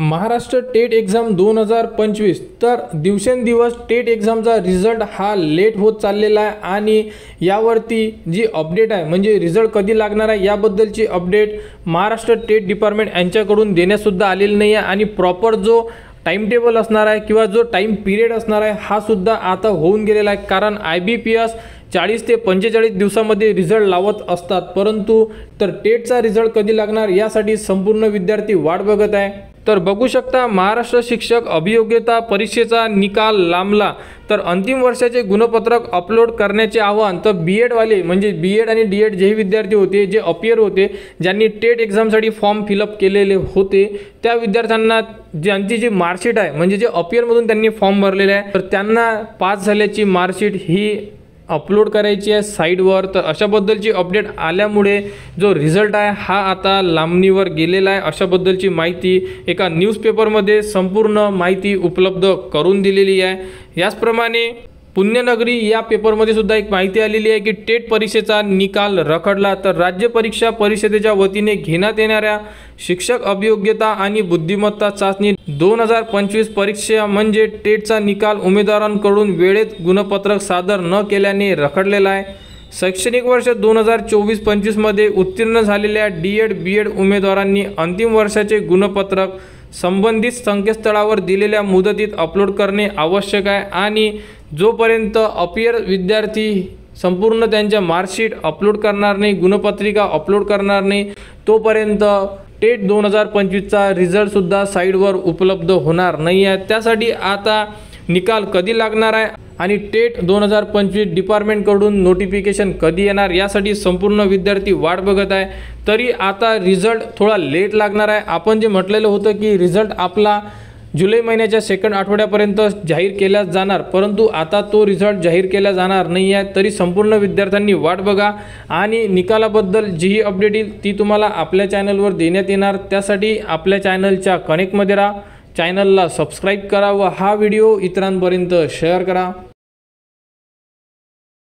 Maharashtra TET exam 2025 तर दिवसेंदिवस TET एक्झामचा result हा लेट होत चाललेला आहे आणि यावरती जी अपडेट आहे म्हणजे रिझल्ट कधी लागणार आहे याबद्दलची अपडेट महाराष्ट्र टेट डिपार्टमेंट यांच्याकडून देण्यातसुद्धा आलेली नाही आहे आणि प्रॉपर जो टाइम टेबल असणार आहे किंवा जो टाइम पिरियड असणार आहे हा सुद्धा आता होऊन गेलेला आहे। कारण IBPS 40 ते 45 दिवसांमध्ये रिझल्ट लावत असतात, परंतु तर टेटचा रिझल्ट कधी लागणार यासाठी संपूर्ण विद्यार्थी वाट बघत आहे। तर बघू शकता महाराष्ट्र शिक्षक अभियोग्यता परीक्षेचा निकाल लांबला तर अंतिम वर्षाचे गुणपत्रक अपलोड करण्याचे आवाहन। तर बीएड वाले म्हणजे बीएड आणि डीएड जे विद्यार्थी होते जे अपियर होते ज्यांनी टेट एक्झामसाठी फॉर्म फिलअप केलेले होते त्या विद्यार्थ्यांना ज्यांची जी मार्कशीट आहे म्हणजे जे अपियरमधून त्यांनी फॉर्म भरलेले आहे तर त्यांना पास झाल्याची मार्कशीट ही अपलोड करायची आहे साईटवर। तर अशाबद्दलची अपडेट आल्यामुळे जो रिझल्ट आहे हा आता लांबणीवर गेलेला आहे अशाबद्दलची माहिती एका न्यूजपेपरमध्ये संपूर्ण माहिती उपलब्ध करून दिलेली आहे। याचप्रमाणे पुण्यनगरी या पेपरमध्ये सुद्धा एक माहिती आलेली आहे की टेट परीक्षेचा निकाल रखडला। तर राज्य परीक्षा परिषदेच्या वतीने घेण्यात येणाऱ्या शिक्षक अभियोग्यता आणि बुद्धिमत्ता चाचणी 2025 परीक्षा म्हणजे टेटचा निकाल उमेदवारांकडून वेळेत गुणपत्रक सादर न केल्याने रखडलेला आहे। शैक्षणिक वर्ष 2024-25 मध्ये उत्तीर्ण झालेल्या डीएड बीएड उमेदवारांनी अंतिम वर्षाचे गुणपत्रक संबंधित संकेतस्थळावर दिलेल्या मुदतीत अपलोड करणे आवश्यक आहे आणि जोपर्यंत अपियर विद्यार्थी संपूर्ण त्यांच्या मार्कशीट अपलोड करणार नाही गुणपत्रिका अपलोड करणार नाही तोपर्यंत टेट 2025चा रिझल्टसुद्धा साईटवर उपलब्ध होणार नाही आहे। त्यासाठी आता निकाल कधी लागणार आहे आणि टेट 2025 डिपार्टमेंटकडून नोटिफिकेशन कधी येणार यासाठी संपूर्ण विद्यार्थी वाट बघत आहे। तरी आता रिझल्ट थोडा लेट लागणार आहे। आपण जे म्हटलेलं होतं की रिझल्ट आपला जुलै महिन्याच्या सेकंड आठवड्यापर्यंत जाहीर केला जाणार, परंतु आता तो रिझल्ट जाहीर केला जाणार नाही आहे। तरी संपूर्ण विद्यार्थ्यांनी वाट बघा आणि निकालाबद्दल जी अपडेट येईल ती तुम्हाला आपल्या चॅनलवर देण्यात येणार। त्यासाठी आपल्या चॅनलच्या कनेक्टमध्ये राहा, चॅनलला सबस्क्राईब करा व हा व्हिडिओ इतरांपर्यंत शेअर करा।